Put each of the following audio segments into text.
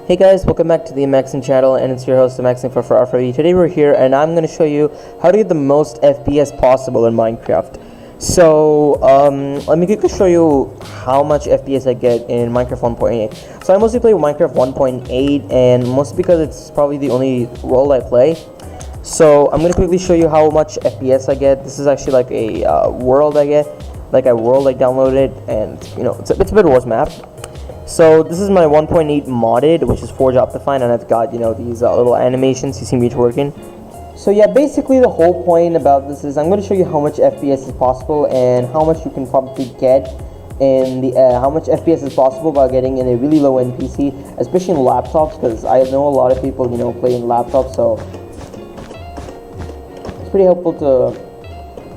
Hey guys, welcome back to the Amaxing channel, and it's your host Amaxing for RFV. Today we're here and I'm going to show you how to get the most FPS possible in Minecraft. So, let me quickly show you how much FPS I get in Minecraft 1.8. So I mostly play Minecraft 1.8, and mostly because it's probably the only world I play. So I'm going to quickly show you how much FPS I get. This is actually like a world I get, like a world I downloaded, and you know, it's a Bedwars map. So this is my 1.8 modded, which is Forge Optifine, and I've got, you know, these little animations you see me working. So yeah, basically the whole point about this is I'm going to show you how much FPS is possible and how much you can probably get in the how much FPS is possible by getting in a really low end PC, especially in laptops, because I know a lot of people, you know, play in laptops, so it's pretty helpful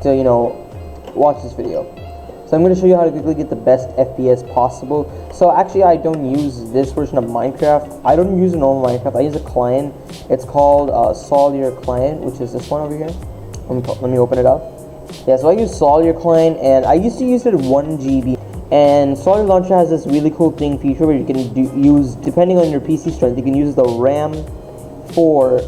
to you know, watch this video. So I'm going to show you how to quickly get the best FPS possible. So actually I don't use this version of Minecraft. I don't use a normal Minecraft. I use a client. It's called Soldier Client, which is this one over here. Let me open it up. Yeah, so I use Soldier Client, and I used to use it at 1 GB. And Soldier Launcher has this really cool feature where you can use, depending on your PC strength, you can use the RAM for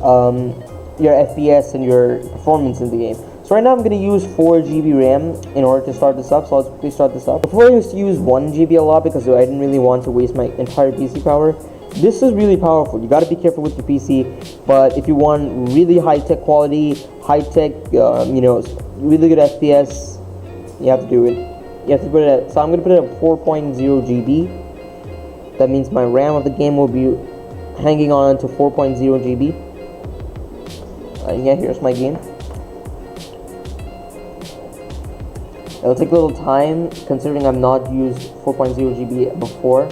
your FPS and your performance in the game. So right now I'm going to use 4 GB RAM in order to start this up, so let's quickly start this up. Before I used to use 1 GB a lot because I didn't really want to waste my entire PC power. This is really powerful. You got to be careful with your PC, but if you want really high-tech quality, high-tech, you know, really good FPS, you have to do it. You have to put it at, so I'm going to put it at 4.0 GB. That means my RAM of the game will be hanging on to 4.0 GB. And yeah, here's my game. It'll take a little time considering I've not used 4.0 GB before.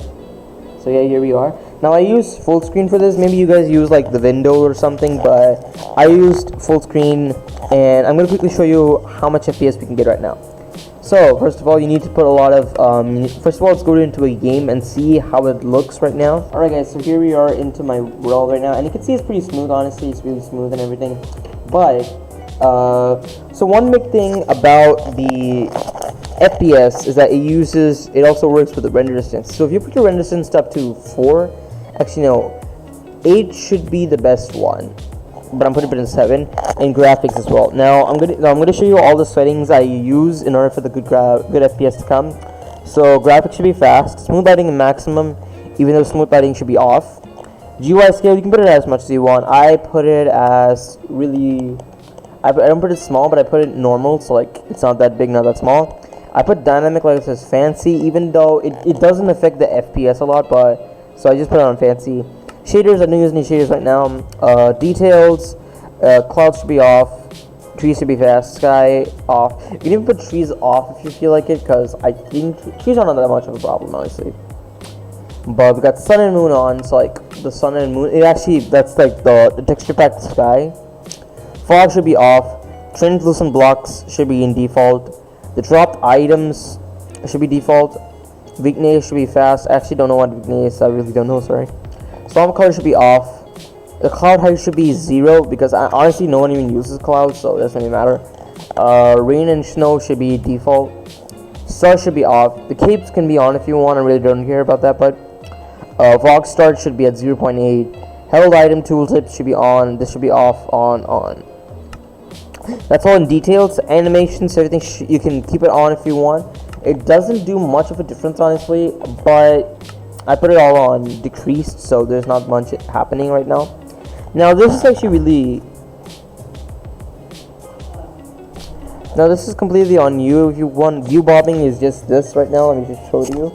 So yeah, here we are. Now I use full screen for this. Maybe you guys use like the window or something, but I used full screen, and I'm going to quickly show you how much FPS we can get right now. So first of all, you need to put a lot of, first of all, let's go into a game and see how it looks right now. Alright guys, so here we are into my world right now, and you can see it's pretty smooth, honestly. It's really smooth and everything. But so one big thing about the FPS is that it also works with the render distance. So if you put your render distance up to 4, actually no, 8 should be the best one, but I'm putting it in 7, and graphics as well. Now I'm gonna show you all the settings I use in order for the good FPS to come. So graphics should be fast, smooth lighting and maximum, even though smooth lighting should be off. GUI scale, you can put it as much as you want. I put it as really, I don't put it small, but I put it normal, so like it's not that big, not that small. I put dynamic like it says fancy, even though it doesn't affect the FPS a lot, but so I just put it on fancy. Shaders, I don't use any shaders right now. Details, clouds should be off, trees should be fast, sky off. You can even put trees off if you feel like it, because I think trees are not that much of a problem, honestly. But we got sun and moon on, so like the sun and moon, it actually, that's like the texture packed sky. Fog should be off. Translucent blocks should be in default. The dropped items should be default. Weakness should be fast. I actually don't know what weakness is. I really don't know, sorry. Storm color should be off. The cloud height should be 0 because honestly no one even uses clouds, so it doesn't really matter. Rain and snow should be default. Stars should be off. The capes can be on if you want. I really don't care about that, but fog start should be at 0.8. Held item tooltips should be on. This should be off, on. That's all in details. Animations, everything, you can keep it on if you want. It doesn't do much of a difference, honestly, but I put it all on decreased, so there's not much happening right now. Now this is actually really, now this is completely on you. If you want, view bobbing is just this right now. Let me just show you.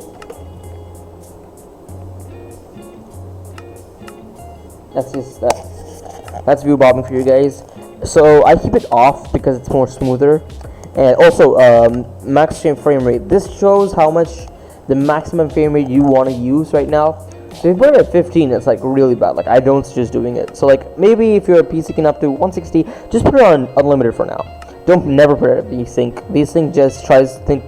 That's just that. That's view bobbing for you guys. So I keep it off because it's more smoother. And also max frame rate. This shows how much the maximum frame rate you want to use right now. So if you put it at 15, it's like really bad. Like I don't suggest doing it. So like maybe if your PC can up to 160, just put it on unlimited for now. Don't never put it at VSync. VSync just tries to think.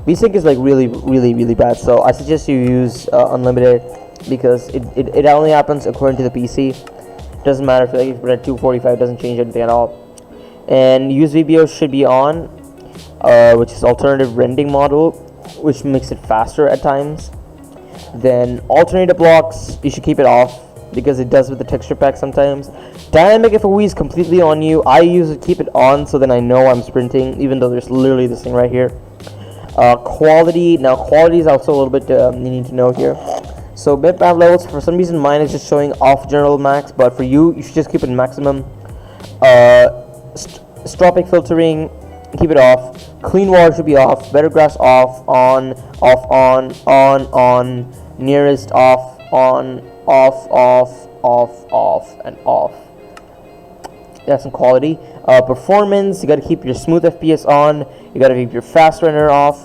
VSync is like really bad. So I suggest you use unlimited because it only happens according to the PC. Doesn't matter if you put it at 245, doesn't change anything at all. And use VBO should be on, which is alternative rendering model, which makes it faster at times. Then alternator blocks, you should keep it off because it does with the texture pack sometimes. Dynamic FOE is completely on you. I usually keep it on so then I know I'm sprinting, even though there's literally this thing right here. Quality, now quality is also a little bit you need to know here. So bitmap levels, for some reason mine is just showing off general max, but for you, you should just keep it maximum. Stropic filtering, keep it off. Clean water should be off. Better grass off. On, on. Nearest off, on, off, and off. That's some quality. Performance, you gotta keep your smooth FPS on. You gotta keep your fast render off.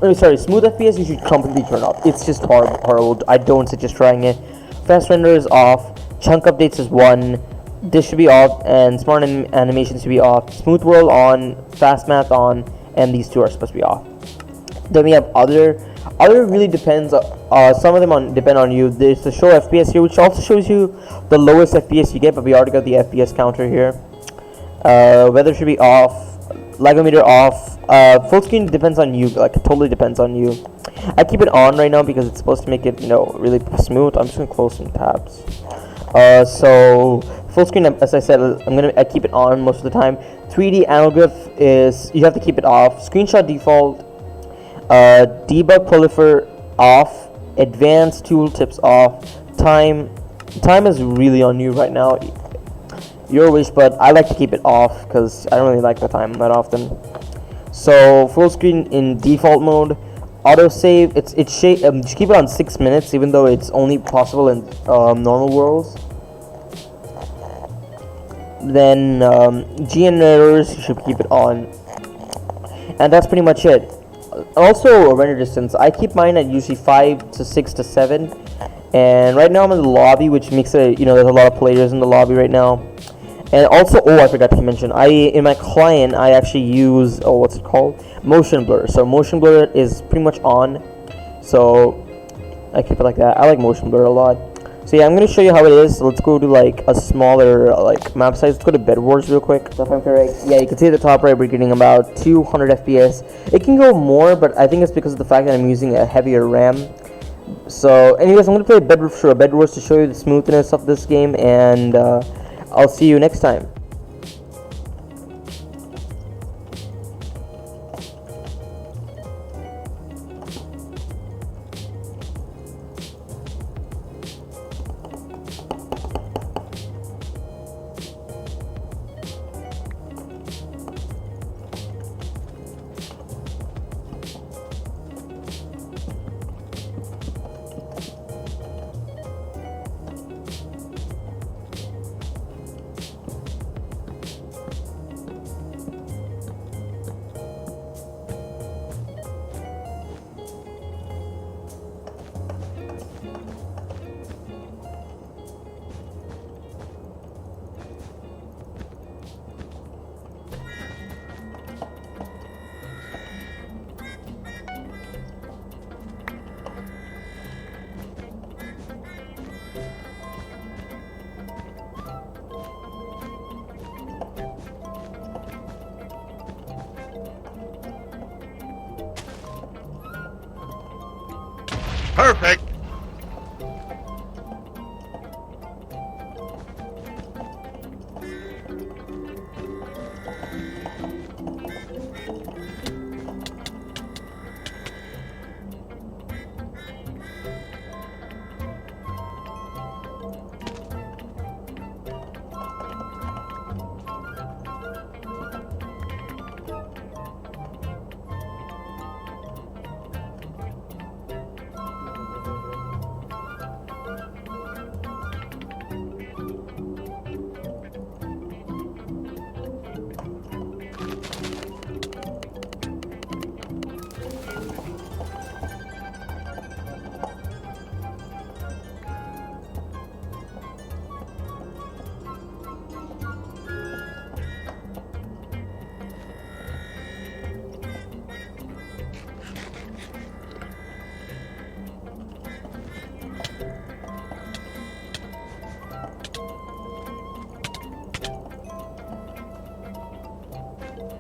Oh, sorry, smooth FPS you should completely turn off. It's just horrible. I don't suggest trying it. Fast render is off. Chunk updates is 1. This should be off, and smart animation should be off. Smooth world on, fast math on, and these two are supposed to be off. Then we have other really depends. Some of them depend on you. There's the show FPS here, which also shows you the lowest FPS you get, but we already got the FPS counter here. Weather should be off. Lagometer off. Full screen depends on you, like it totally depends on you. I keep it on right now because it's supposed to make it, really smooth. I'm just gonna close some tabs. So full screen, as I said, I keep it on most of the time. 3D analog is, you have to keep it off. Screenshot default. Debug prolifer off. Advanced tooltips off. Time is really on you right now. Your wish, but I like to keep it off because I don't really like the time that often. So full screen in default mode. Autosave, just keep it on 6 minutes, even though it's only possible in normal worlds. Then GN errors, you should keep it on, and that's pretty much it. Also render distance, I keep mine at usually 5 to 6 to 7, and right now I'm in the lobby, which makes it, there's a lot of players in the lobby right now. And also, I forgot to mention, in my client I actually use what's it called, motion blur. So motion blur is pretty much on, so I keep it like that. I like motion blur a lot. So yeah, I'm gonna show you how it is. So let's go to like a smaller map size. Let's go to Bedwars real quick. So if I'm correct, yeah, you can see at the top right we're getting about 200 FPS. It can go more, but I think it's because of the fact that I'm using a heavier RAM. So anyways, I'm gonna play Bedwars to show you the smoothness of this game, and I'll see you next time. Perfect.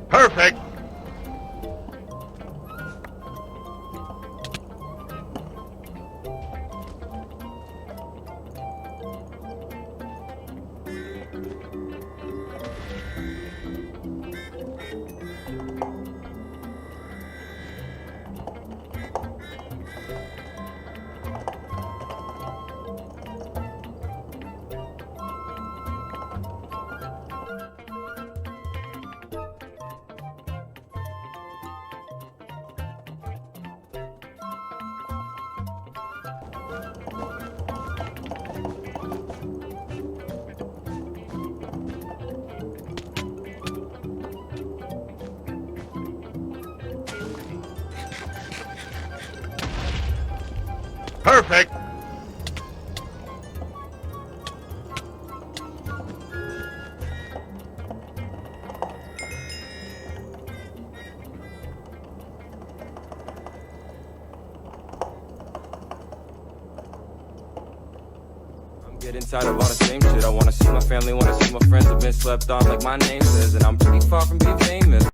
Perfect. Perfect. Getting tired of all the same shit. I wanna see my family, wanna see my friends. I've been slept on like my name says, and I'm pretty far from being famous.